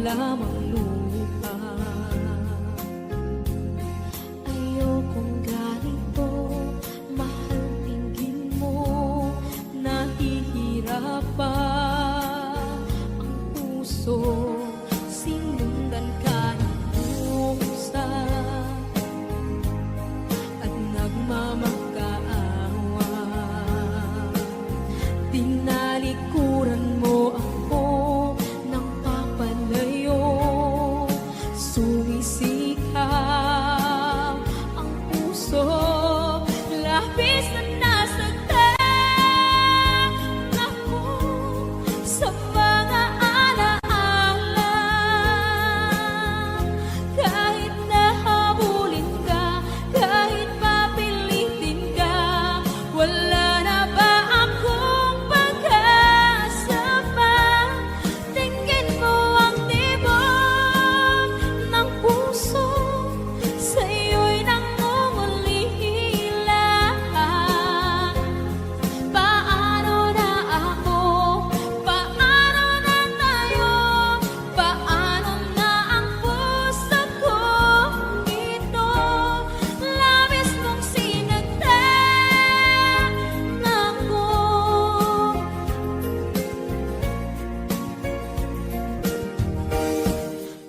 lamang lupa. Ayokong ganito, mahal, tingin mo, nahihirapan ang puso. Sinundan ka ng pusa at nagmamakaawa. Tinalikuran mo ako ng papalayo, sumisikap ang puso. Labis na nasaktan ako sa mga alaala. Kahit nahabulin ka, kahit papilitin ka, wala na ba akong pag-asa pa? Tingin mo ang tibok ng puso, sa'yo'y nangungulila. Paano na ako? Paano na tayo? Paano na ang puso kong ito? Labis mong sinaktan ako.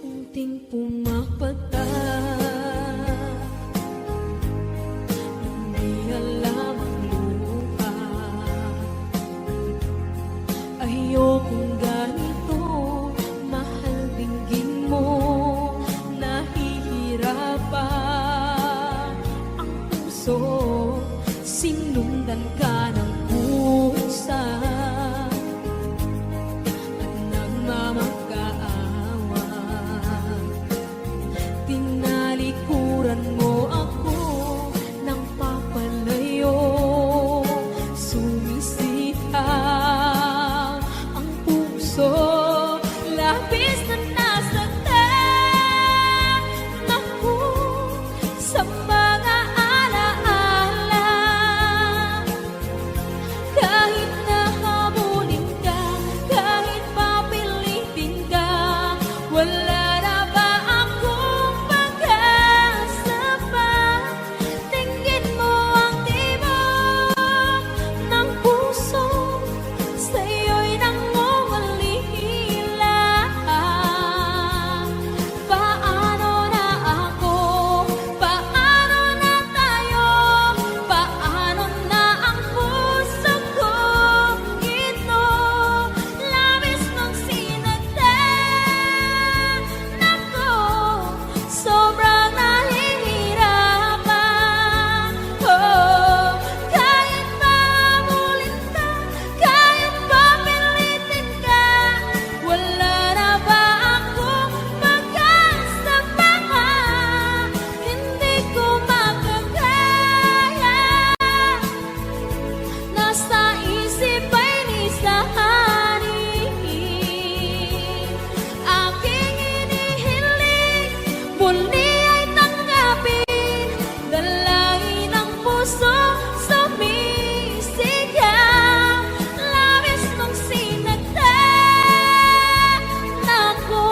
Unting pumapata, hindi alam ang lupa. Ayokong ganito, mahal, dinggin mo, nahihirapan ang puso. Sinundan ka ng pusa at nagmamakaawa. Tinalikuran mo ako ng papalayo, sumisikap ang puso. Labis na nasaktan ako sa mga alaala. Kahit nahabulin ka, kahit papilitin ka, wala na ba akong pag-asa pa? Tingin mo ang tibok ng puso, sa'yo'y nangungulila. Paano na ako? Paano na tayo? Paano na ang puso kong ito? Labis mong sinaktan ako, sobrang nahihirapan. Oh, kahit mahabulin ka, kahit papilitin ka, wala na ba akong pag-asa pa? Hindi ko makakaya, nasa isip ay nisahanin. Aking inihiling, muli ay tanggapin, dalangin ng puso, sumisigaw. Labis mong sinaktan ako.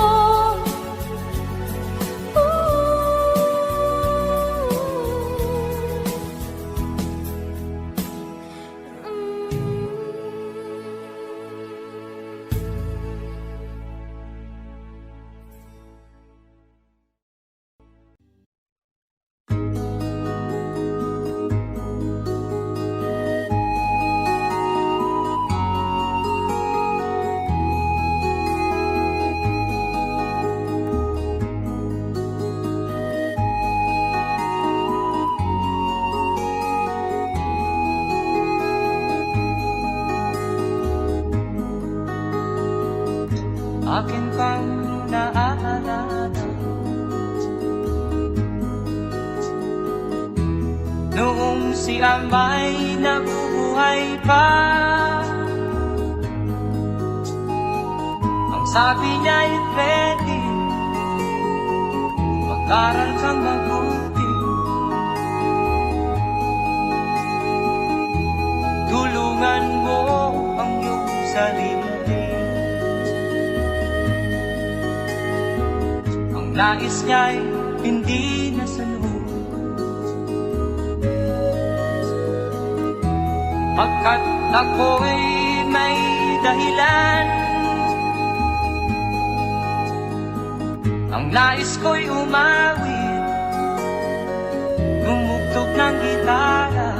Akin pang naaalala noong si Amay nabubuhay pa. Ang sabi niya'y pwede mag-aral kang mabuti, tulungan mo ang iyong sarili. nais niya'y hindi nasunod. Pagkat ako'y may dahilan, ang nais ko'y umawit, tumugtog ng gitara,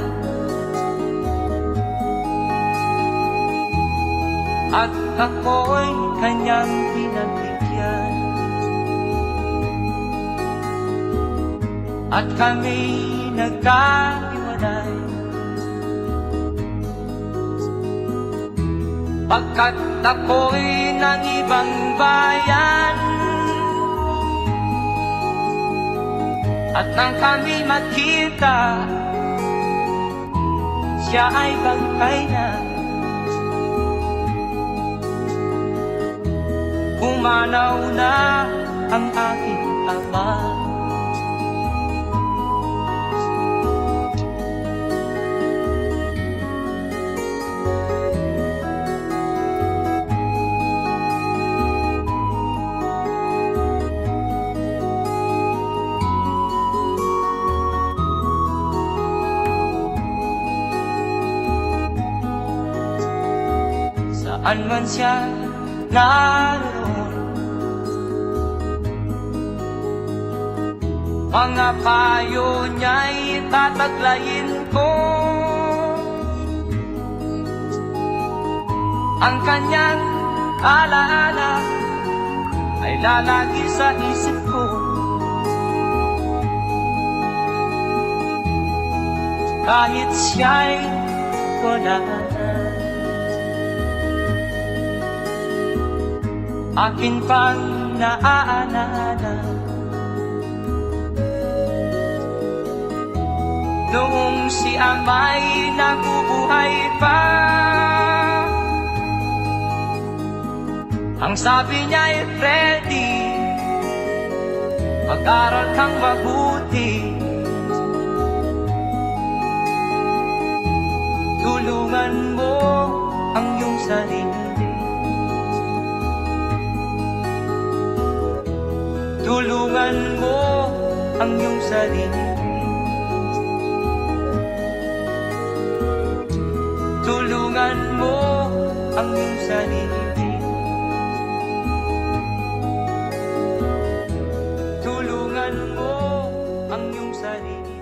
at ako'y kanyang pinagbigyan. At kami nagkahiwalay, pagkat ako'y ng ibang bayan. At nang kami magkita, siya ay bangkay na. Pumanaw na ang aking ama. Saan man siya naroon, mga payo niya'y tataglayin ko. Ang kanyang alaala ay lalagi sa isip ko. Kahit siya'y wala na, akin pang naaalala noong si ama'y nabubuhay pa. Ang sabi niya'y Freddy, mag-aral kang mabuti, tulungan mo ang iyong sarili. Tulungan mo ang iyong sarili. Tulungan mo ang iyong sarili. Tulungan mo ang iyong sarili.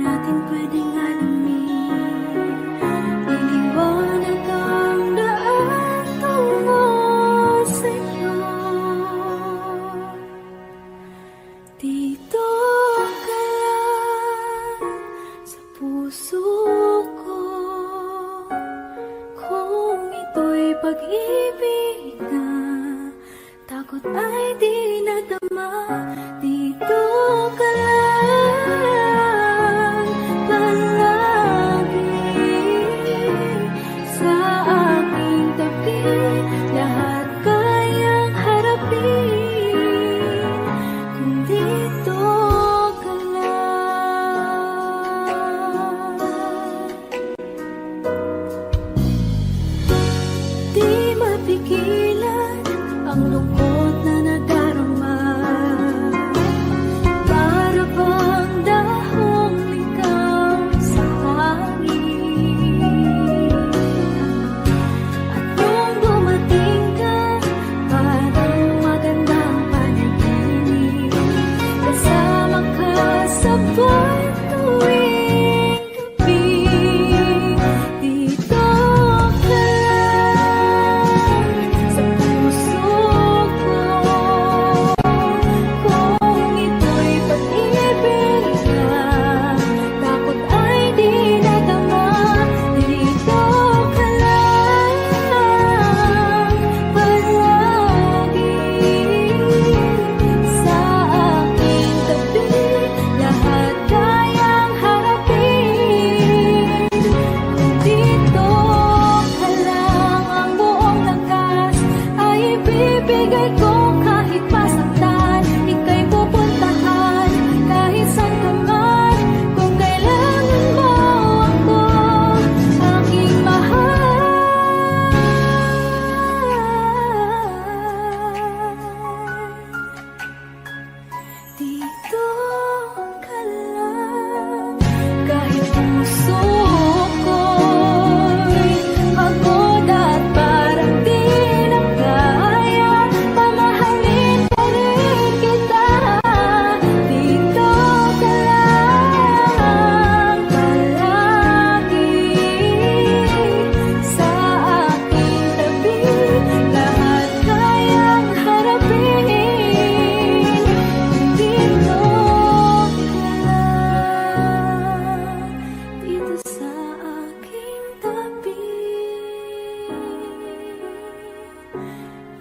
natin pwedeng alamin. Liliwanag ang daan tungo sa'yo. Dito ka lang sa puso ko. Kung ito'y pag-ibig na, takot ay di nadama. Dito ka lang palagi sa aking tabi. Lahat kayang harapin kung dito ka lang. Di mapigilan ang lungkot na nadarama. Para bang dahong likaw sa hangin. At nung dumating ka, parang magandang panaginip. Kasama ka sa buwan tuwing gabi. Dito ka lang sa puso ko. Kung ito'y pag-ibig na, takot ay di nadama. Dito ka lang palagi sa aking tabi. Lahat kayang harapin kung dito ka lang. Ang buong lakas ay ibibigay ko kahit masaktan. Ika'y pupuntahan kahit saan ka man. Kung kailangan mo ako, aking mahal. Dito ka lang. Kahit puso ko'y pagod at parang di na kaya, pamahalin pa rin kita. Dito ka lang palagi sa aking tabi. Lahat kayang harapin kung dito ka lang. Dito sa aking tabi.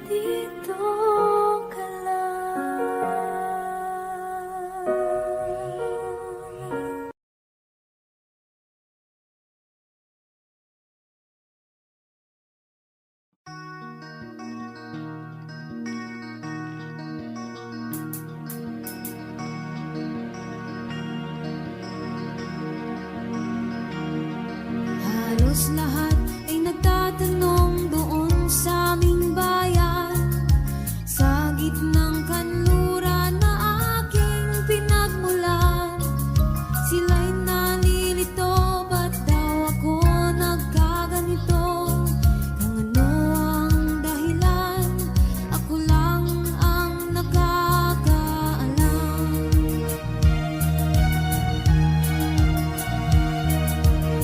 Dito ka lang. Halos lahat ay nagtatanong doon sa aming bayan, sa gitnang kanluran na aking pinagmulan. Sila'y nalilito, ba't daw ako nagkaganito? Kung ano ang dahilan, ako lang ang nakakaalam.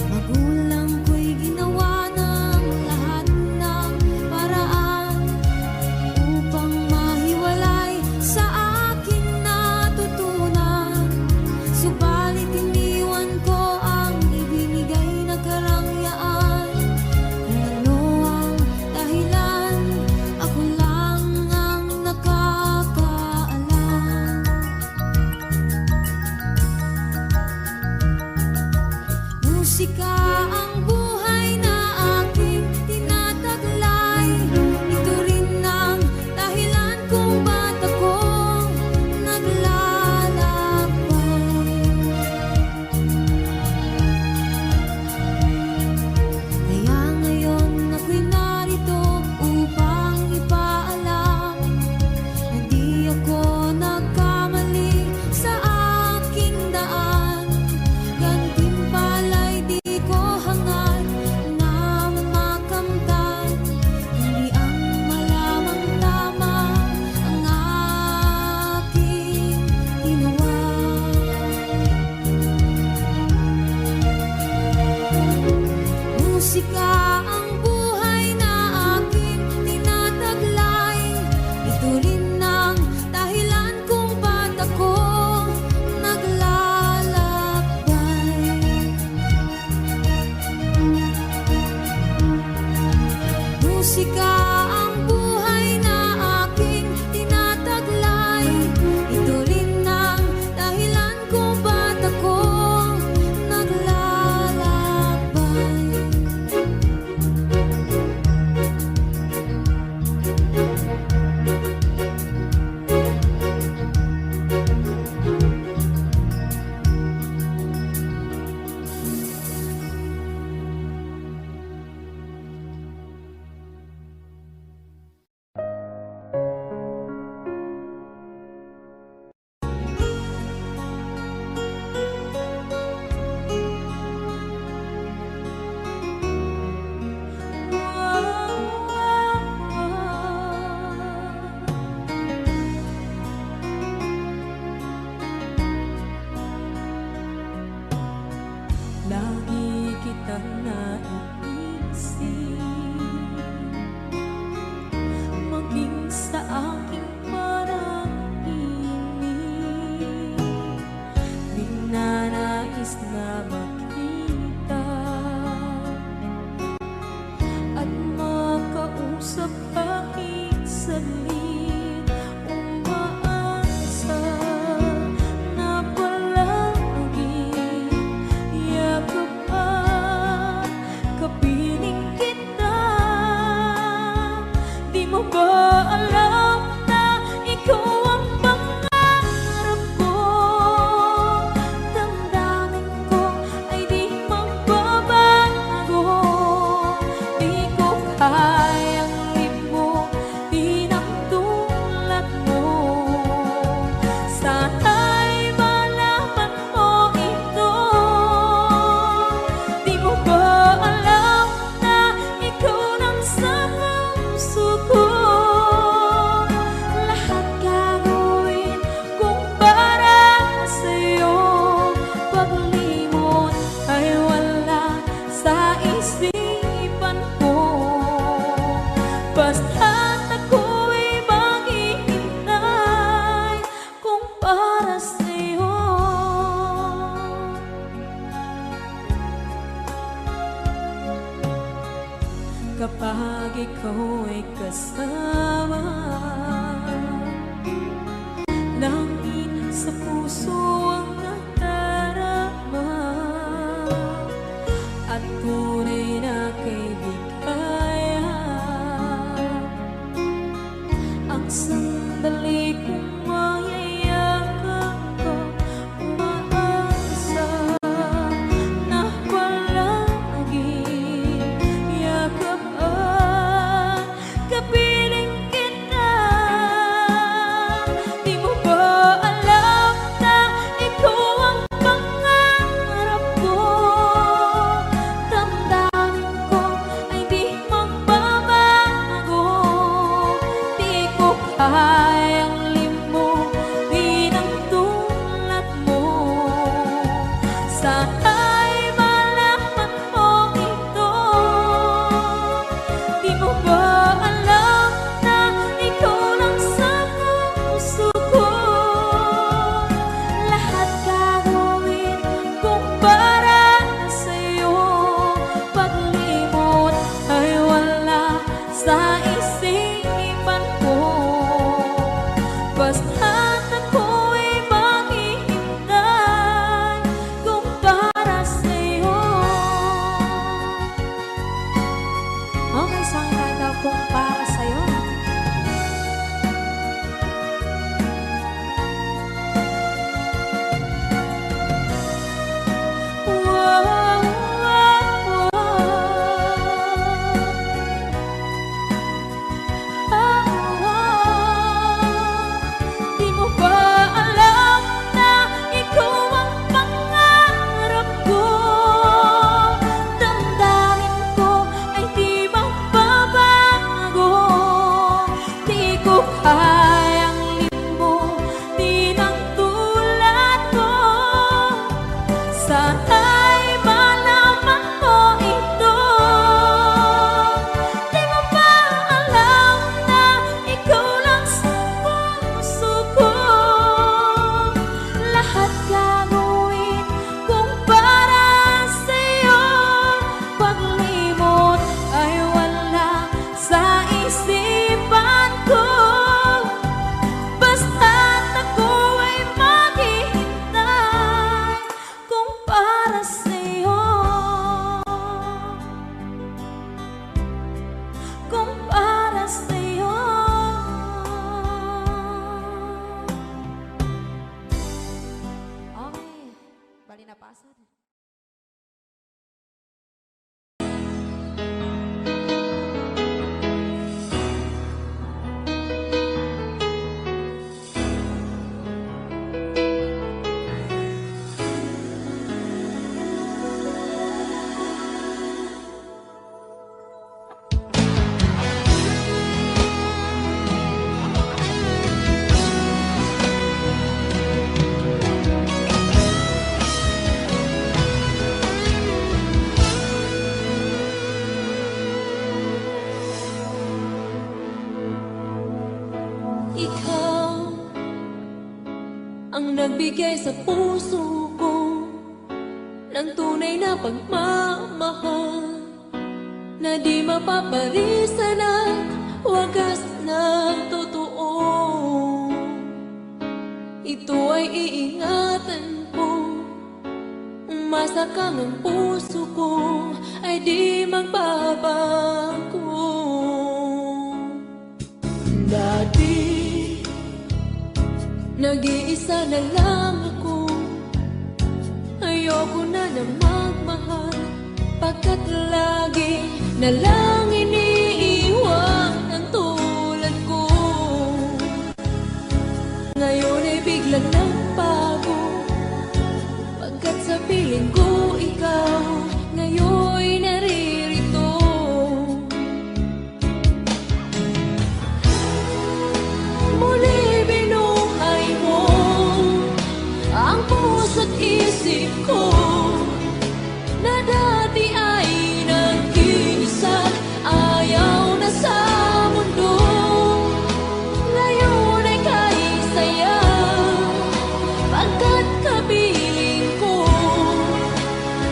Magulang ko'y ginawa ng lahat ng paraan upang mahiwalay sa aking natutunan. Subalit iniwan ko ang ibinigay na karangyaan. Kung ano ang dahilan, ako lang ang nakakaalam. Musika ang buhay na aking tinataglay. Ito rin ang dahilan kung ba't ako naglalakbay. Kaya ngayon ako'y narito upang ipaalam na di ako nagkamali sa aking daan. Gantimpala'y di ko Musika ang buhay na aking tinataglay. Ito rin ang dahilan kung ba't ako naglalakbay. Musika ang buhay na aking tinataglay. Ito rin ang dahilan kung ba't ako naglalakbay. Lagi kitang naiisip, maging sa aking parang inig. Ninanais na makita at makausap kahit saglit. Umaasa na palagi yakap at kapiling kita. Di mo ba alam na ikaw ang pangarap ko? Damdamin ko ay di magbabago. Di ko kayang limutin ang tulad mo. Sana'y malaman mo ito. Di mo ba alam na ikaw nang sa puso ko? Lahat gagawin kung para sa'yo. Paglimot ay wala sa isipan ko. Basta't ako'y maghihintay kung para sa'yo. Kapag ikaw ay kasama, langit sa puso ang nadarama, at tunay na kaibigan. Ang sandali kong mayayakap ko, umaasa na palagi yakap at kapiling kita. Di mo ba alam na ikaw magbigay sa puso ko ng tunay na pagmamahal na di mapaparisan at wagas na totoo. Ito ay iingatan ko, umasa kang ang puso ko ay di magbabago. Dati, nag-iisa na lang ako, ayoko na na magmahal, pagkat lagi na lang iniiwan ang tulad ko. Ngayon ay biglang nagbago, pagkat sa piling ko ikaw ngayon naririto. Muli binuhay mo ang puso't isip ko na dati ay nag-iisa, ayaw na sa mundo. Ngayon ay kahit saya, pagkat kapiling ko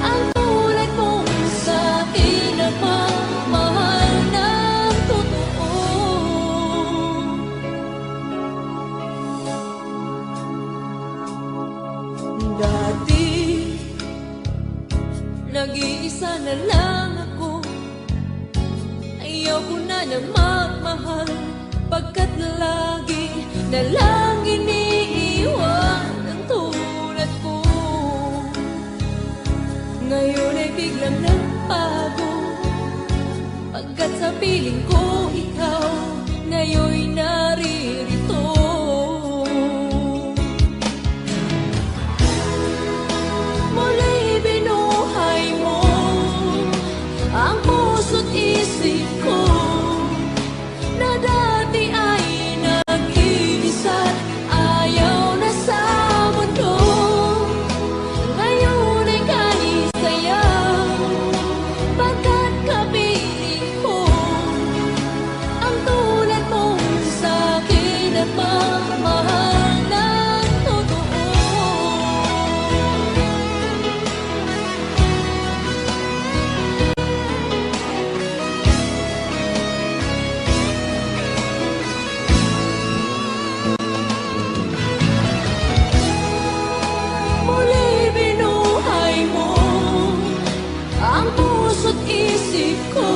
ang tulad mong sa'kin na pagmahal ng totoo. Dati, nag-iisa na lang ako, ayaw ko na na magmahal, pagkat lagi na lang iniiwan ang tulad ko. Ngayon ay biglang nagbago, pagkat sa piling ko ikaw ngayon naririto. Muli binuhay mo ang puso't isip ko na dati ay nag-iisa, ayaw na sa mundo. Ngayon ay kahit saya, pagkat kapiling ko ang tulad mong sa'kin at magmahal ng totoo. Muli binuhay mo ang puso't isip ko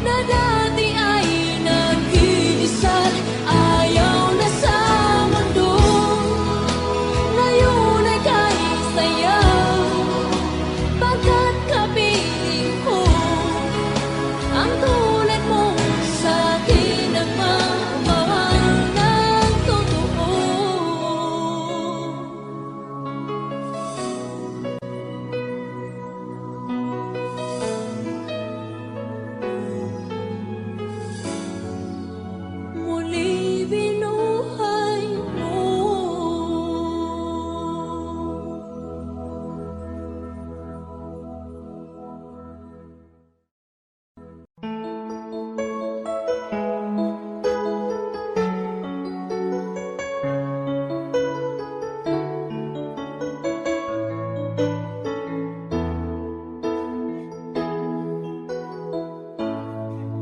na dati ay nag-iisa, ayaw na sa mundo. Ngayon ay kahit saya, pagkat kapiling ko ang tulad mong sa'kin ang magmahal ng totoo. Muli binuhay mo.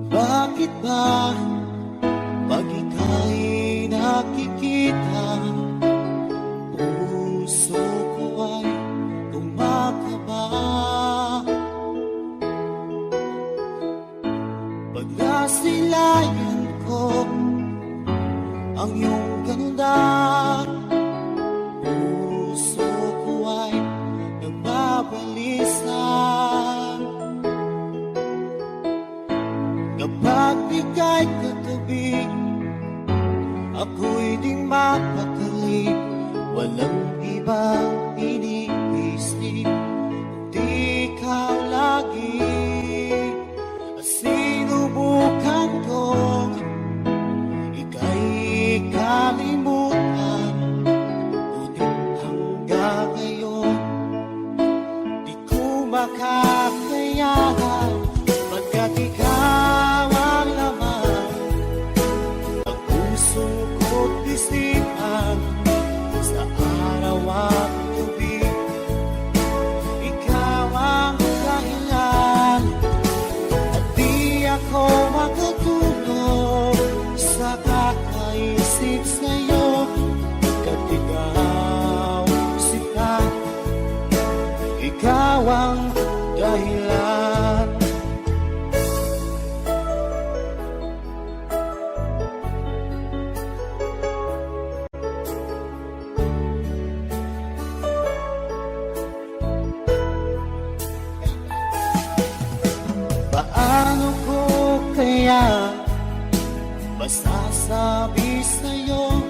Bakit ba pag ika'y nakikita, puso ko ay kumakaba? Pag nasilayan ko ang iyong ganda, puso ko ay nagbabalisa. Kapag ika'y katabi, ako'y di mapakali, walang ibang iniisip, kundi ikaw lagi. Sinubukan kong ika'y kalimutan, ngunit hanggang ngayon di ko makakayanan, pagkat ikaw ang laman ng puso ko't isipan sa ikaw ang dahilan. Paano ko kaya masasabi sa'yo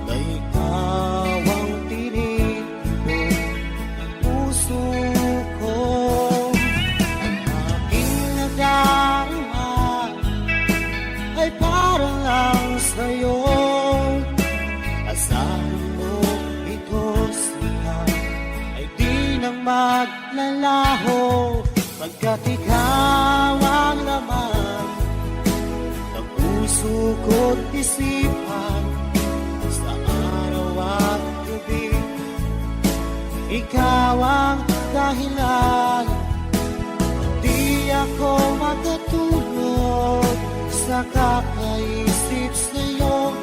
na ikaw ang tinitimo ng puso ko? Ang aking nadarama ay para lang sa'yo. Asahan mo ito siya ay di nang maglalaho, pagkat ikaw ang laman ng puso ko't isipan. Sa araw at gabi, ikaw ang dahilan. Di ako makatulog sa kakaisip sa'yo,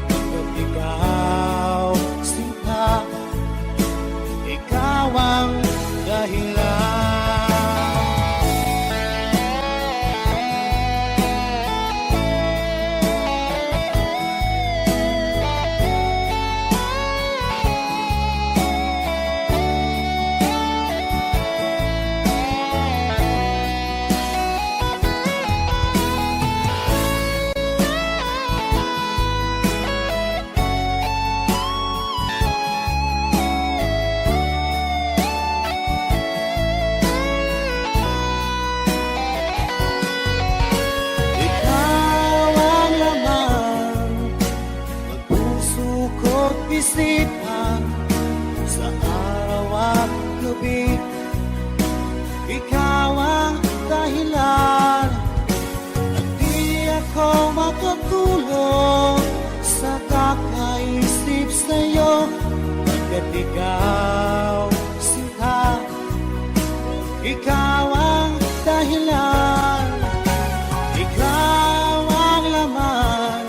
pagkat ikaw sinta, ikaw ang dahilan. Isipan sa araw at gabi, ikaw ang dahilan. At di ako makatulog sa kakaisip sa'yo, pagkat ikaw sinta, ikaw ang dahilan. Ikaw ang laman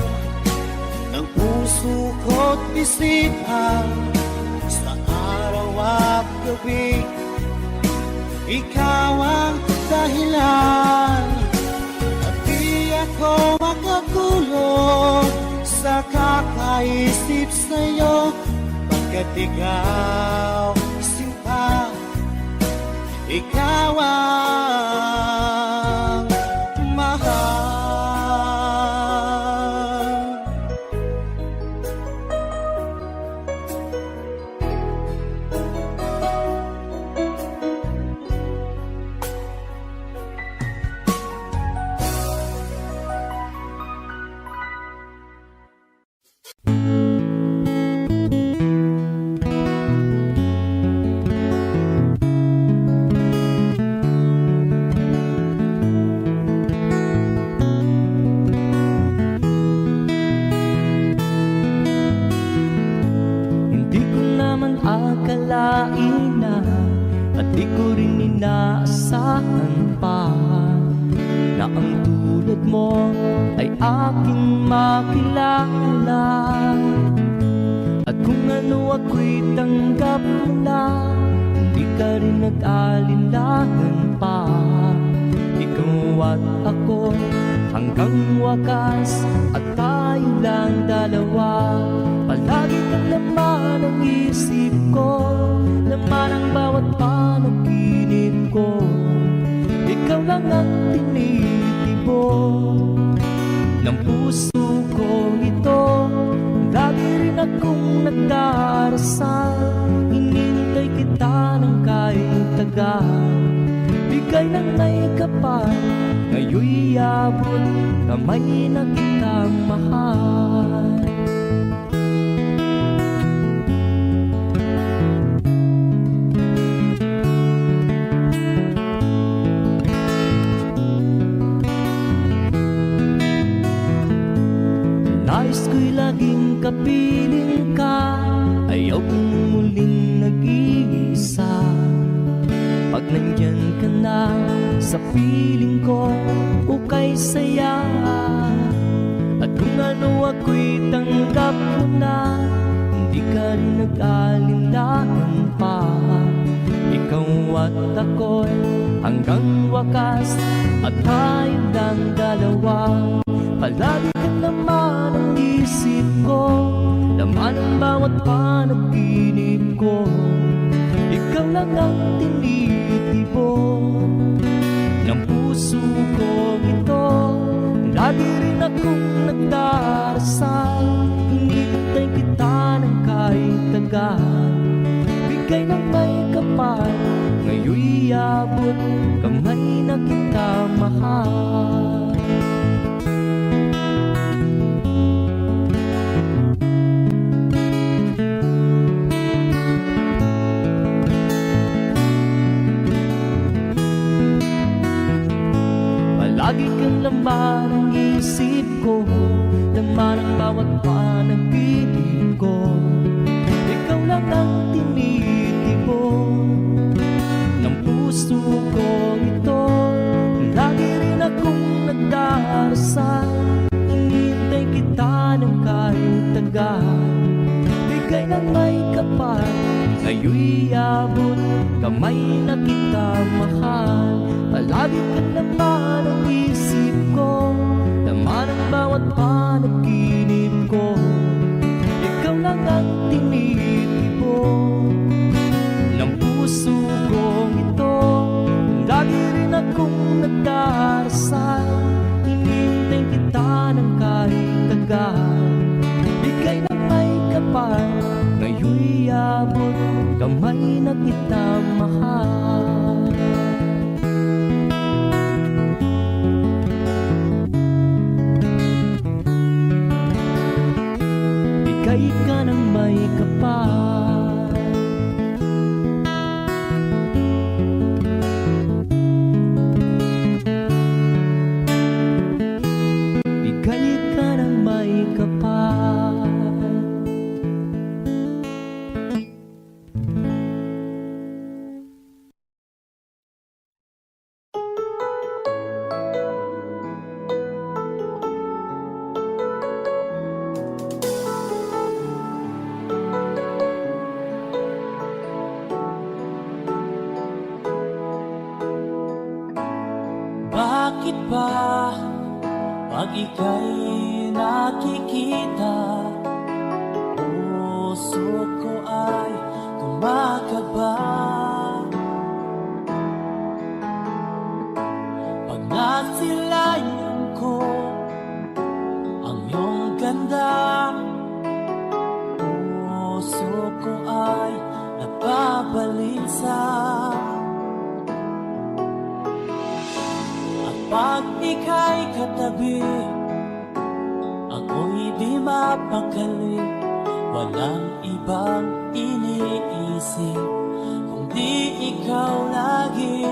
ng puso ko't isipan sa araw at gabi, ikaw ang dahilan. At di ako makatulog sa kakaisip sa'yo, pagkat ikaw sinta, ikaw ang mahal. Akalain na at di ko rin inaasahan pa na ang tulad mo ay aking makilala. At kung ano ako'y tanggap mo na, hindi ka rin nag-alinlangan pa. Ikaw at ako hanggang wakas, at tayo lang dalawa. Palagi kang laman ng isip ko, laman ang bawat panaginip ko. Ikaw lang ang tinitibo ng puso ko ito. Lagi rin akong nagdarasal, hinintay kita ng kahit tagal. Bigay ng may kapal, ngayon'y abot kamay na kitang mahal. Nais ko'y laging kapiling ka, ayaw kong muling nag-iisa. Pag nandyan ka na sa piling ko, ukay saya. At kung ano ako'y tanggap mo na, hindi ka rin nag-alinlangan pa. Ikaw ikaw at ako'y hanggang wakas at tayong lang dalawa. Palagi ka naman ang isip ko, laman ang bawat panaginip ko. Ikaw lang ang tinitibok ng puso ko ito. Lagi rin akong nagdarasal, hinihintay kita ng kahit tagal. Bigay ng may kapal, ngayon'y abot kamay na kita mahal. Palagi kang laman ang isip ko, laman ang bawat panaginip ko. Ikaw lang ang tinitibok ng puso ko ito. Lagi rin akong nagdarasal, hinihintay kita ng kahit tagal. Bigay ng may kapal, ngayon'y abot kamay na kita mahal. Palagi ka naman ang isip ko, laman ang bawat panaginip ko. Ikaw lang ang tinitibok ng puso kong ito. Lagi rin akong nagdarasal, hinihintay kita ng kahit tagal. Bigay ng may kapal, ngayon'y abot kamay na kita mahal. Bigay ka ng may kapal, bigay ka ng may kapal. Bakit ba pag ika'y nakikita, puso ko ay kumakaba? Pag nasilayan ko ang iyong ganda, puso ko ay nababalisa. Pag ika'y katabi, ako'y di mapakali. Walang ibang iniisip kundi ikaw lagi.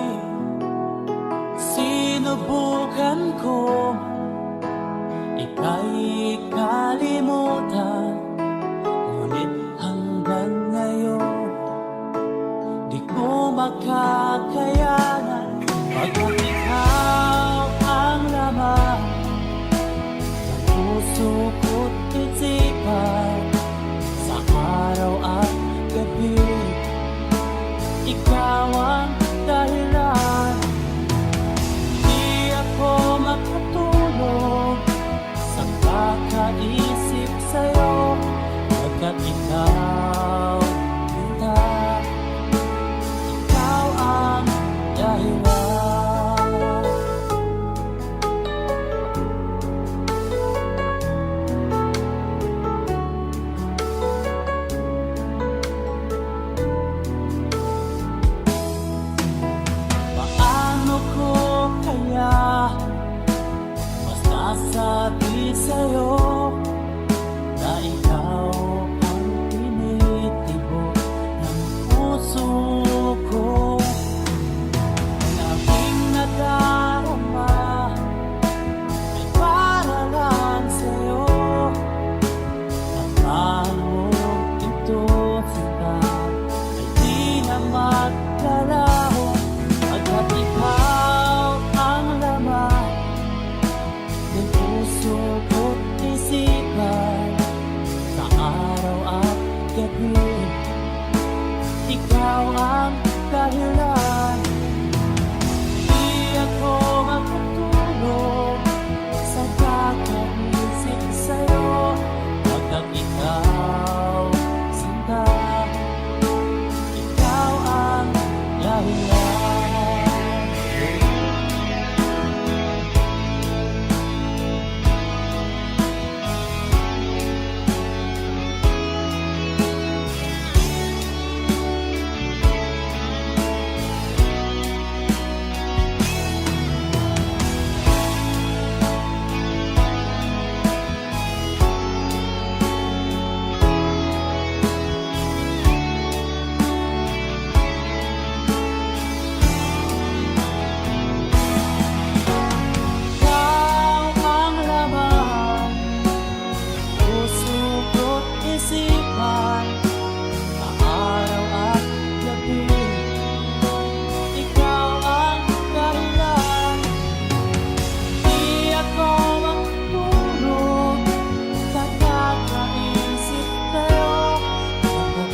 Sinubukan ko ika'y kalimutan, ngunit hanggang ngayon di ko makakayanan. Pagkat ikaw ang laman ng puso ko't isipan, sa araw at gabi ikaw ang dahilan. Hindi ako makatulog sa kakaisip sa'yo, pagkat ikaw kita, ikaw ang dahilan. Sabi sa'yo na ikaw ang tinitibok ng puso ko. Ang aking nadarama ay para lang sa'yo, at mahal mo ito sila ay di na magkalaho. Pagkat ikaw ang laman ng puso ko't dahilan. Ikaw ang laman, puso ko't isipan, araw at gabi. Ikaw ang dahilan, di ako matulog, nakakaisip sa'yo, kapag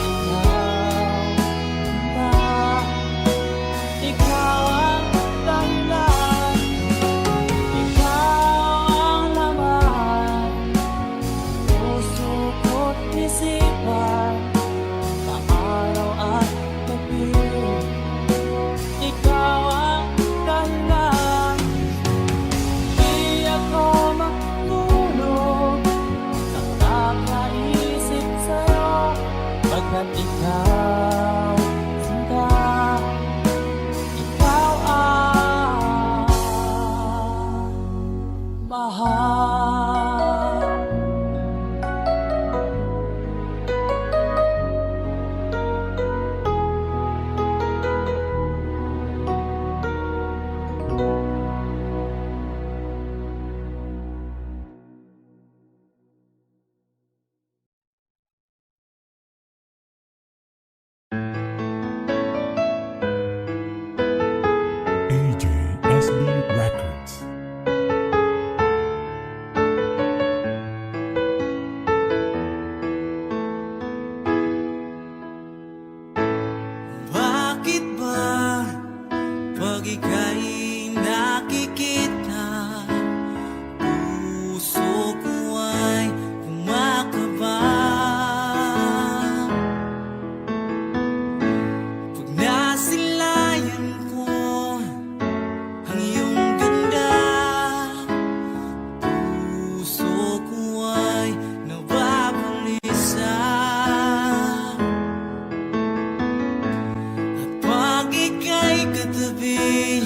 ikaw ang dahilan. Ikaw ang laman, puso ko't isipan, araw at gabi. Ikaw ang dahilan, di ako matulog, nakakaisip sa'yo, pagkat ikaw, sinta, ikaw ang mahal. AJSB Records. Bakit ba pag ika'y nakikita, puso ko ay kumakaba? Pag nasilayan ko ang iyong ganda, puso ko ay nababalisa. Pag ika'y katabi,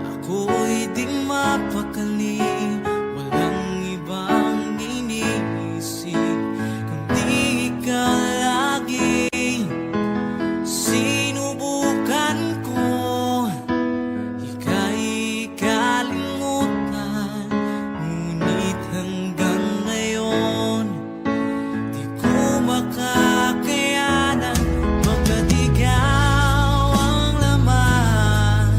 ako'y di mapakali. Walang ibang iniisip, kundi ikaw lagi. Sinubukan ko, ika'y kalimutan, ngunit hanggang ngayon di ko makakayanan, pagkat ikaw ang laman,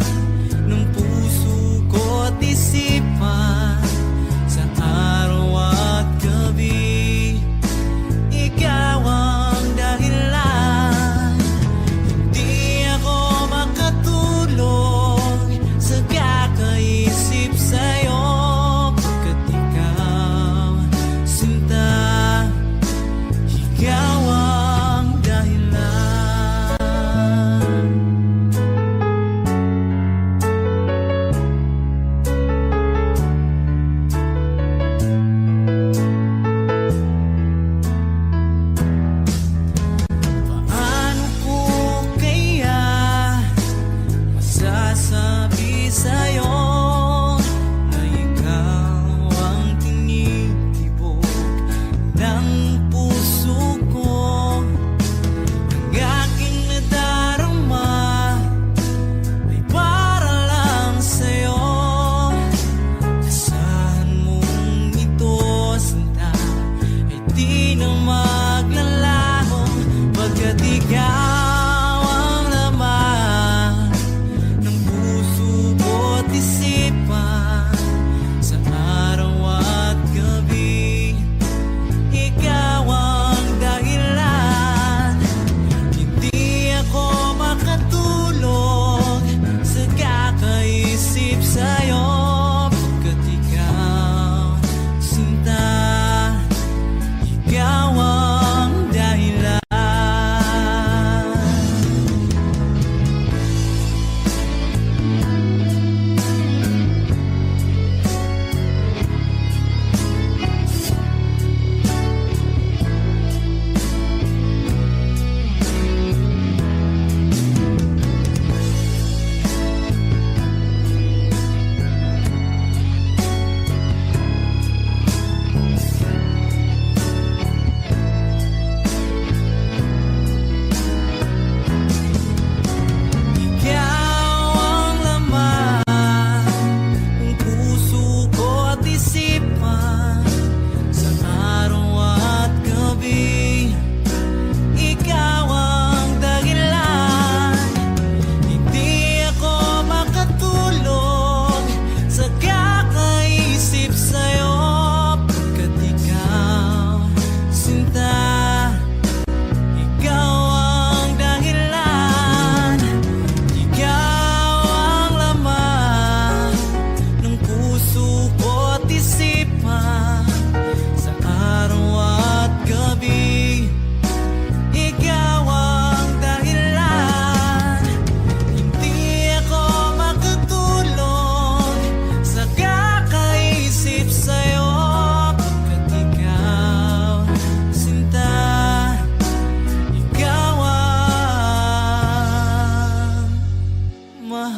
Oh,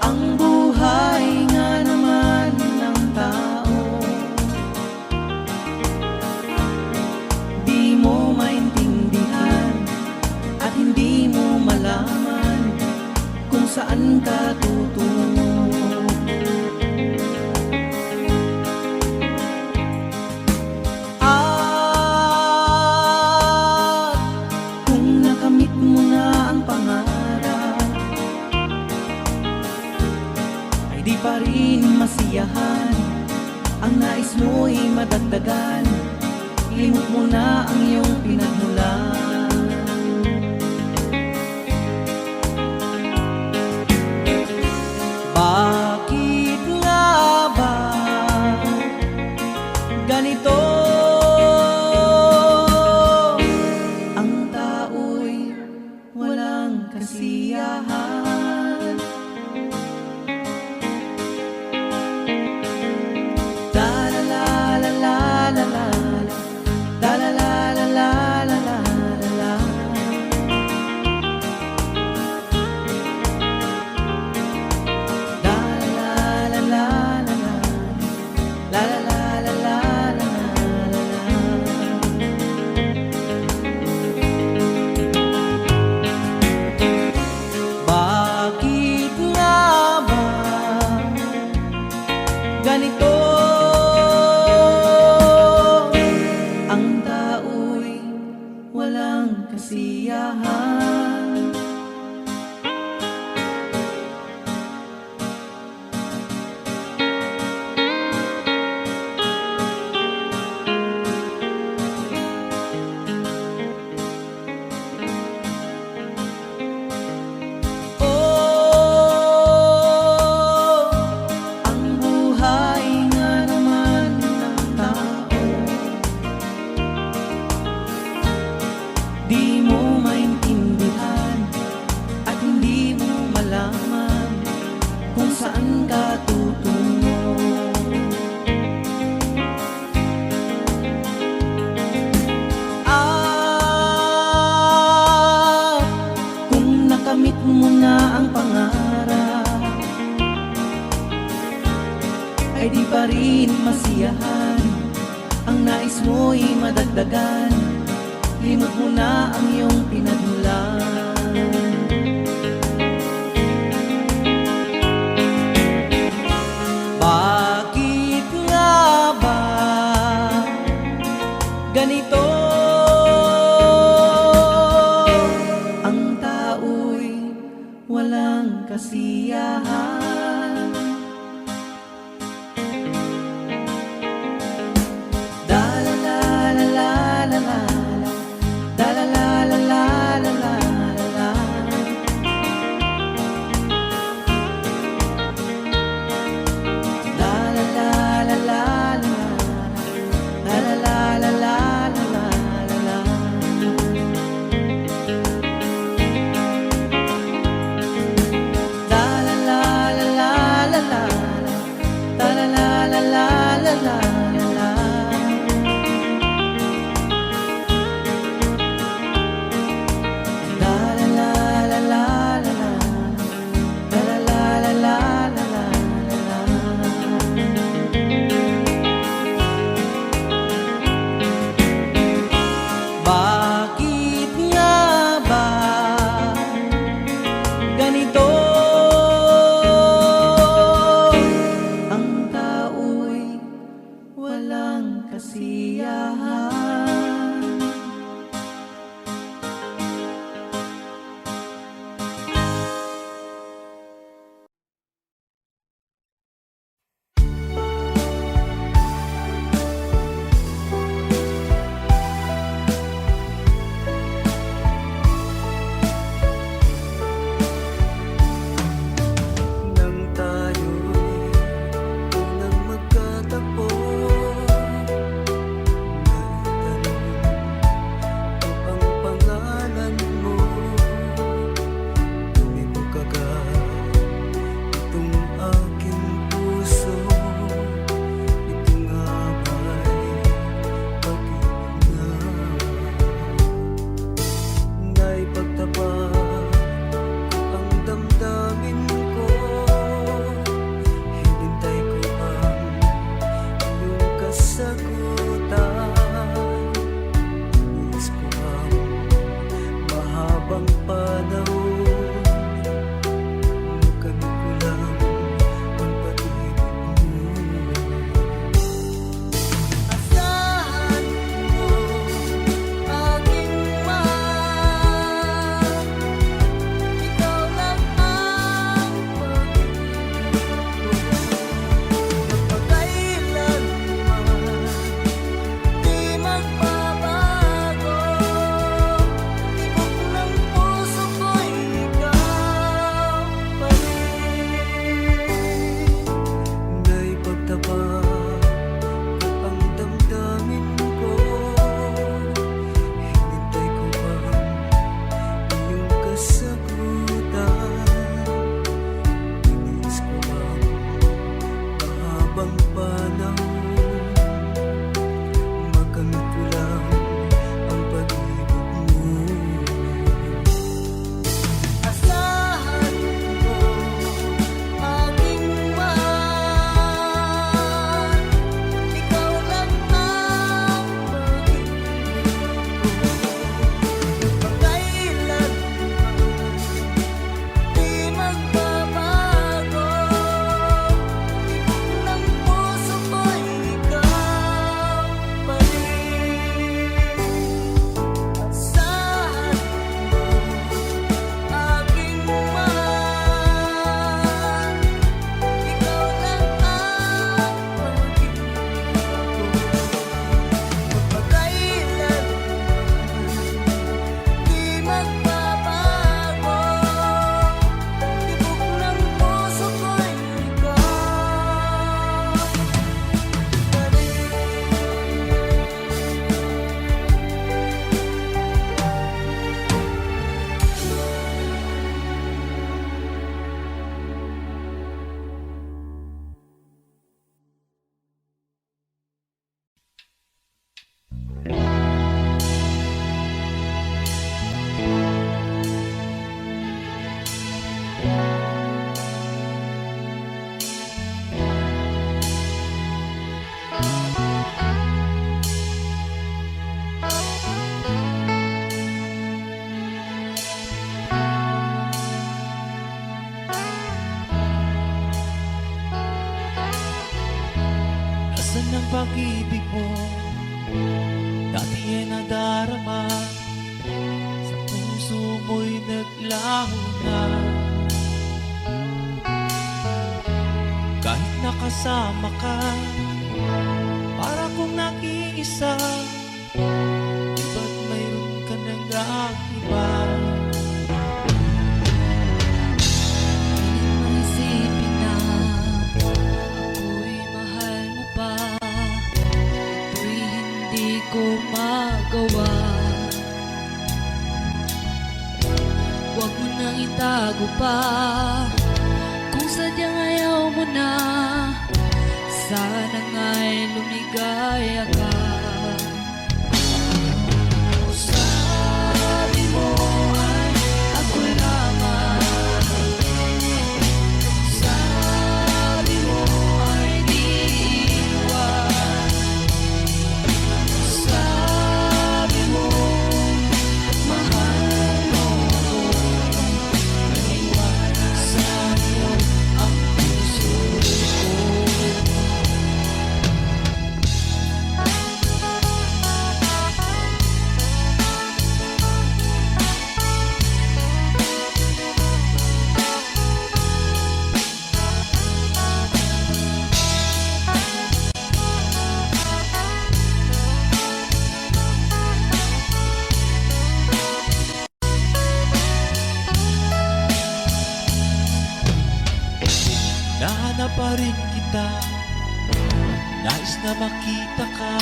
ang buhay nga naman ng tao, di mo maintindihan at hindi mo malaman kung saan ka tutungo. At kung nakamit mo na ang pangarap, ay di pa rin masiyahan. Ang nais mo'y madagdagan, limot mo na ang iyong pinagmulan. Bakit nga ba ganito? Ang tao'y walang kasiyahan. La la la la la la la, la la la la la la la la. La la la la la la, la la la la la la la. Bakit nga ba ganito? Ang tao'y walang kasiyahan. Oh, ang buhay nga naman ng tao, di mo maintindihan at hindi mo malaman kung saan ka tutungo. At kung nakamit mo na ang pangarap, ay di pa rin masiyahan. Ang nais mo'y madagdagan, limot mo na ang iyong pinagmulan. Bakit nga ba ganito? Ang tao'y walang kasiyahan. La la la la la la la, la la la la la la la la. La la la la la la, la la la la la la la. La la la la la la la, la la la la la la la. Bakit nga ba ganito? Ang tao'y ng pag-ibig mo dati ay nadarama, sa puso mo'y naglaho na. Kahit nakasama ka, para kong nag-iisa, iba't mayroon ka nag-aakiba. Ang isipin na ako'y mahal mo pa, ito'y hindi ko magawa. Huwag mo nang itago pa, kung sadyang ayaw mo na, sana nga'y lumigaya ka. Sabi mo ay ako lamang, sabi mo ay di iwan, sabi mo mahal mo ako, naniwala sa'yo ang puso ko. Nahanap pa rin kita, nais na makita ka,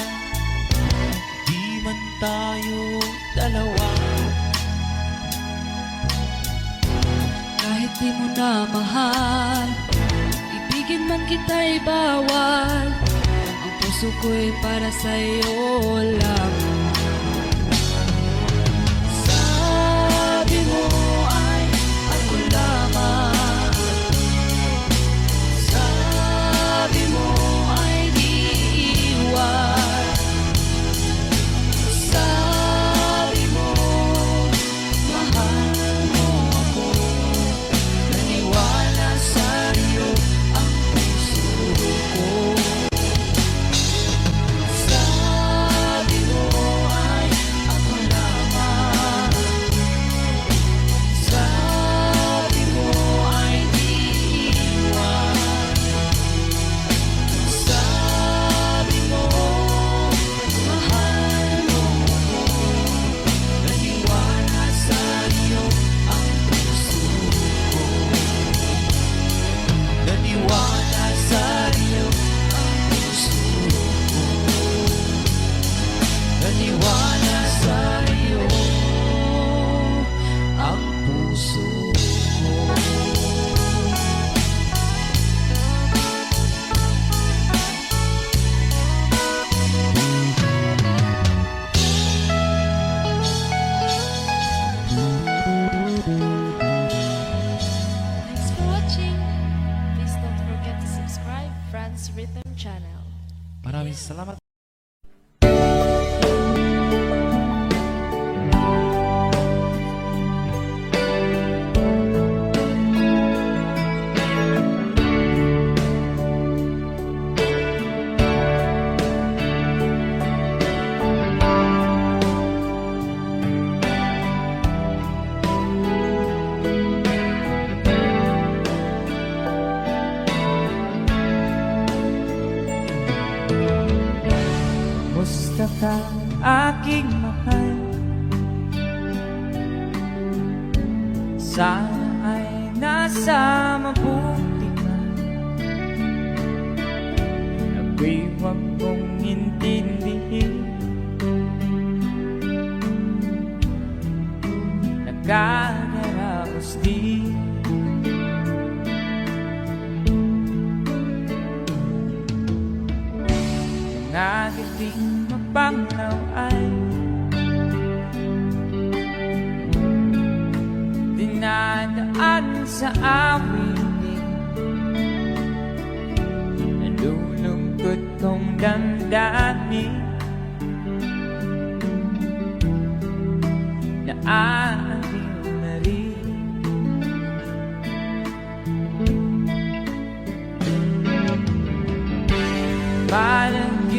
di man tayo dalawa. Kahit di mo na mahal, ibigin man kita'y bawal, ang puso ko'y para sa'yo lang. Sabi mo ay ako lamang, sabi mo ay di iwan, sabi mo mahal mo ako, naniwala sa'yo ang puso ko. Sabi mo ay ako lamang, sabi mo ay di iwan, sabi mo mahal mo ako, naniwala sa'yo ang puso ko. Naniwala sa'yo ang puso ko, naniwala sa'yo ang puso ko. Thanks for watching. Please don't forget to subscribe Franz Rhythm Channel. Maraming salamat. Musta ka, aking mahal? Sana ay nasa mabuti ka. Ako'y huwag mong intindihin, nagkakaraos di. Ang aking mapanglaw ay dinadaan sa awitin, nalulungkot kong damdamin, na aking na rin. Parang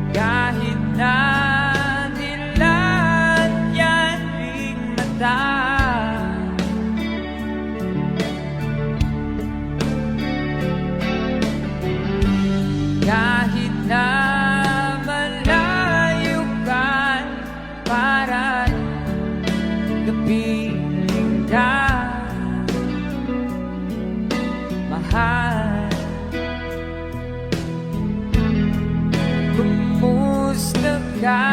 Kahit na dilat yan ring mata, kahit na malayo ka, para kapiling ka, mahal. Kumusta ka?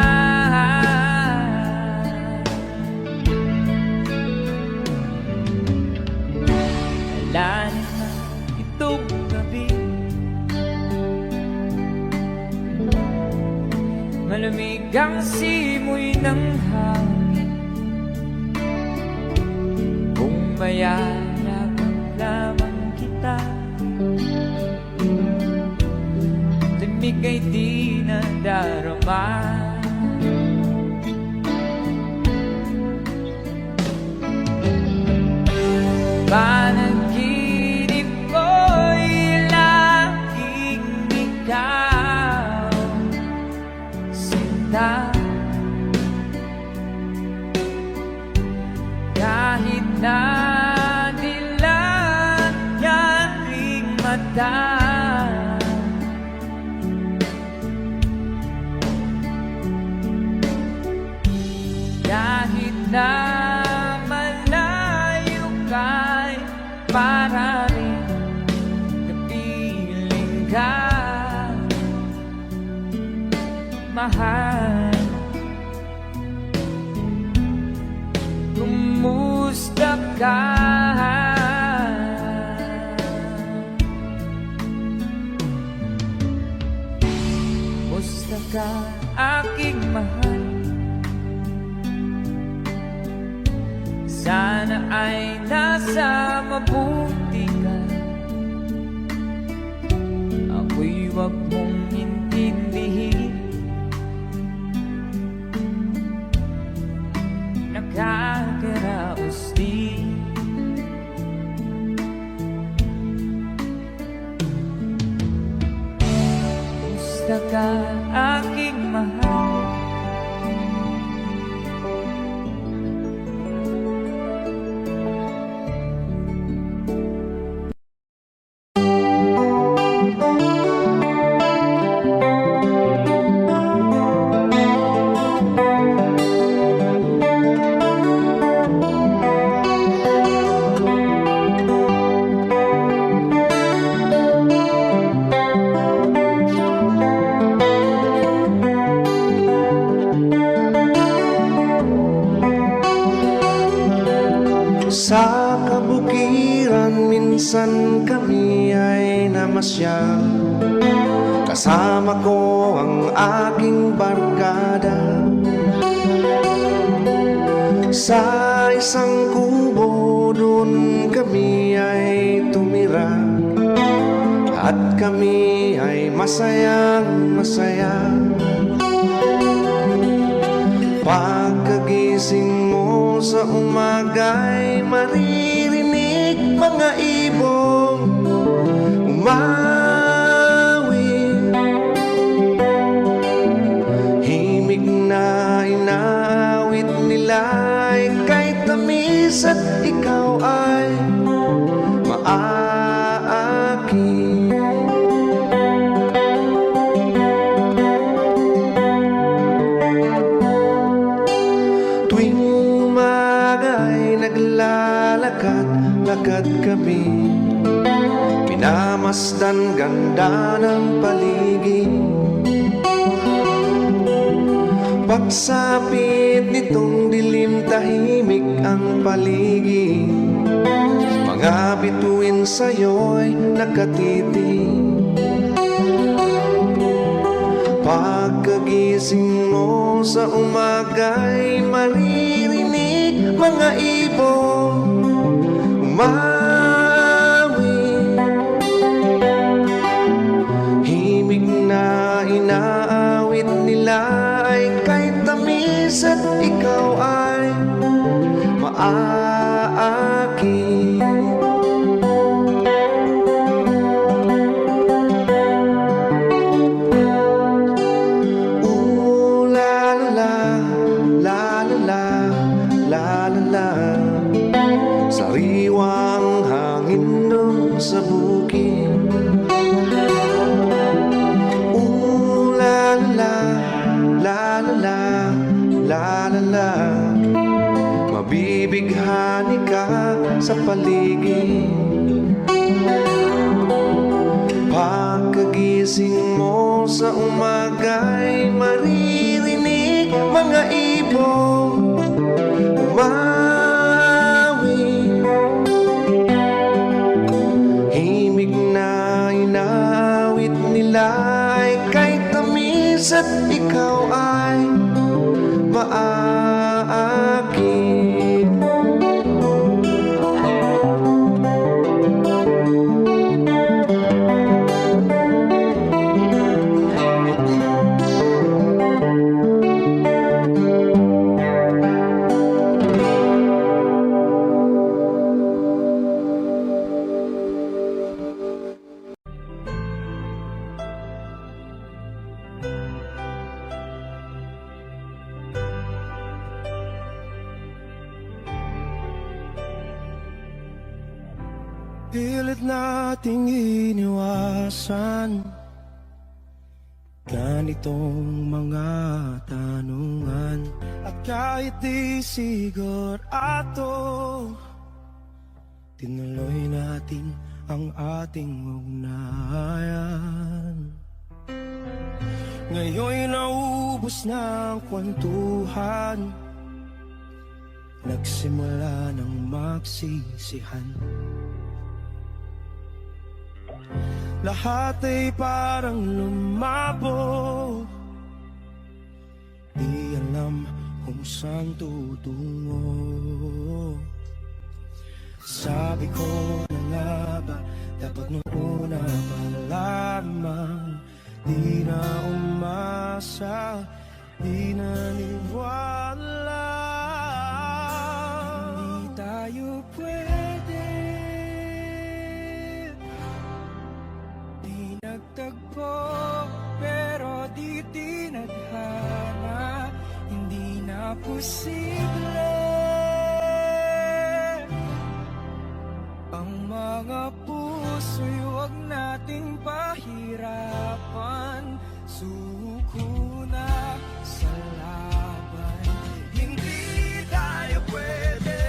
Wala na itong gabi, malamig ang simoy ng hangin. Kung mayayag lamang kita, lamig ay di nadarama. Panaginip ko'y laging ikaw, sinta. Kahit na dilat yan ring mata, kahit na malayo ka'y para rin kapiling ka, mahal. Kumusta ka? Kumusta ka, aking mahal? Sana ay nasa mabuti ka. Ako'y wag mong intindihin, nakakaraos din. Kumusta ka, aking mahal? Sa kabukiran minsan kami ay namasyal, kasama ko ang aking barkada. Sa isang kubo doon kami ay tumira, at kami ay masayang masaya. Pagkagising mo sa umaga'y maririnig mga ibong umawi, himig na inaawit nila ay kay tamis at ikaw ay maaaki. Tuwing umaga'y naglalakad-lakad kami, minamasdan ganda ng paligid. Pagsapit nitong dilim, tahimik ang paligid, mga bituin sa'yo'y nakatitig. Pagkagising mo sa umaga'y maririnig mga ibong umawi, himig na inaawit nila ay kay tamis at ikaw ay maaaki. paligid. Pagkagising mo sa umaga'y maririnig mga ibon umawi. Himig na inaawit nila ay kay tamis at ikaw ay maaakin. Pilit nating iniwasan ganitong mga tanungan. At kahit di sigurado, tinuloy natin ang ating ugnayan. Ngayon'y naubos na ang kwentuhan, nagsimula ng magsisihan. Lahat ay parang lumabo, di alam kung saan tutungo. Sabi ko na nga ba, dapat nung una pa lamang, di na umasa, di naniwala. Hindi tayo pwede, di nagtagpo, pero di tinadhana. Hindi na posible ang mga puso'y huwag nating pahirapan. Suko na sa laban, hindi tayo pwede.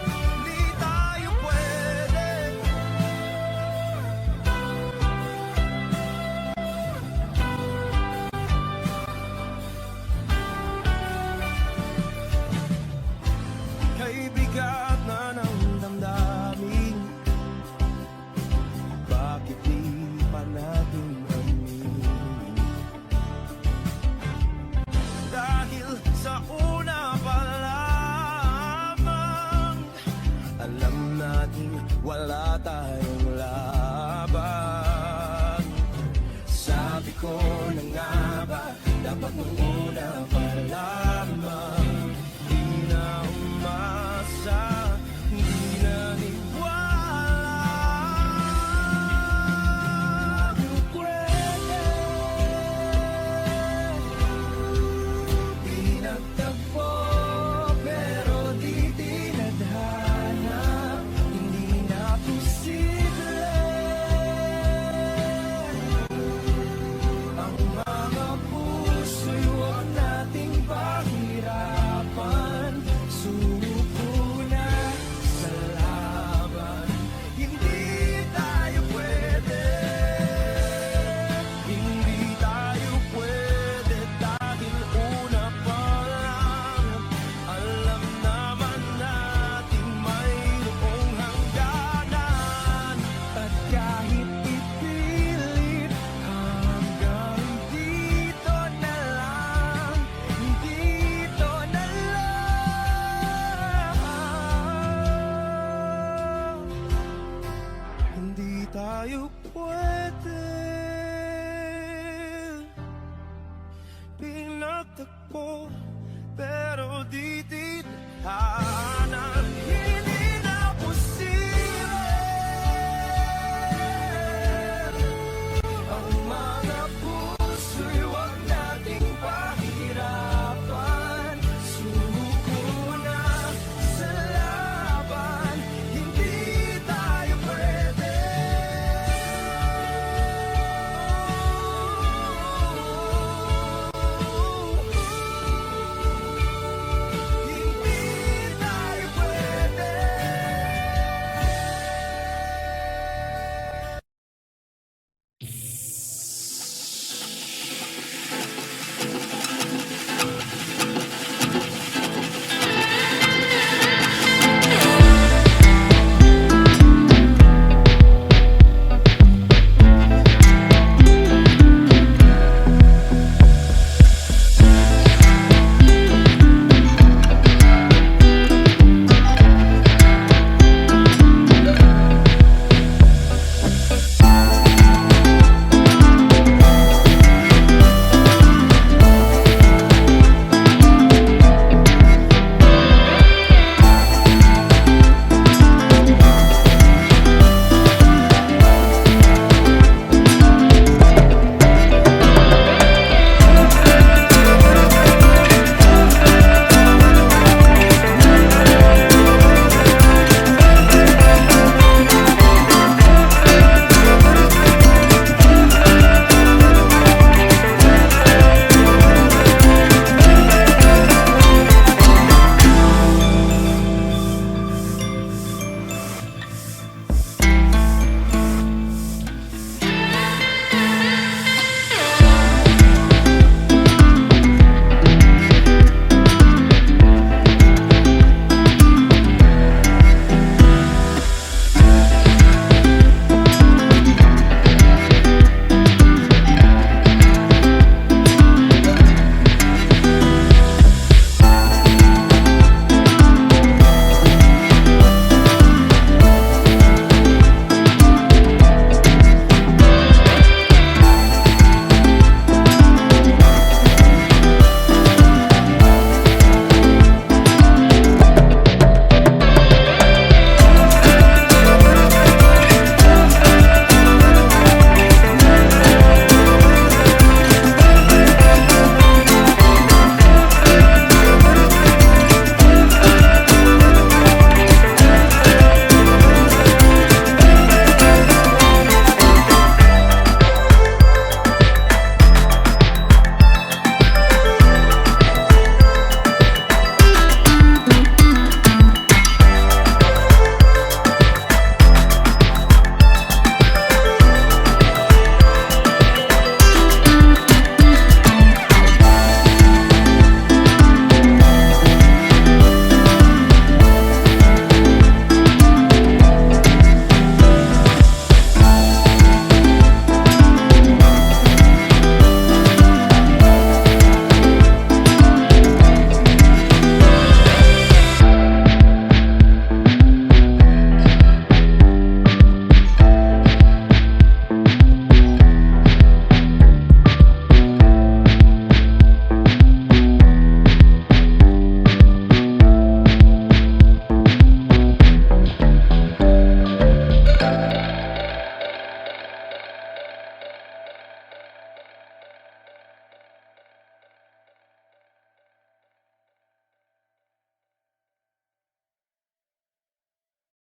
Hindi tayo pwede. Kay bigat na ng damdamin, bakit di pa natin aminin? Dahil sa una pa lamang, alam natin wala tayong laban. Sabi ko na nga ba, dapat nung una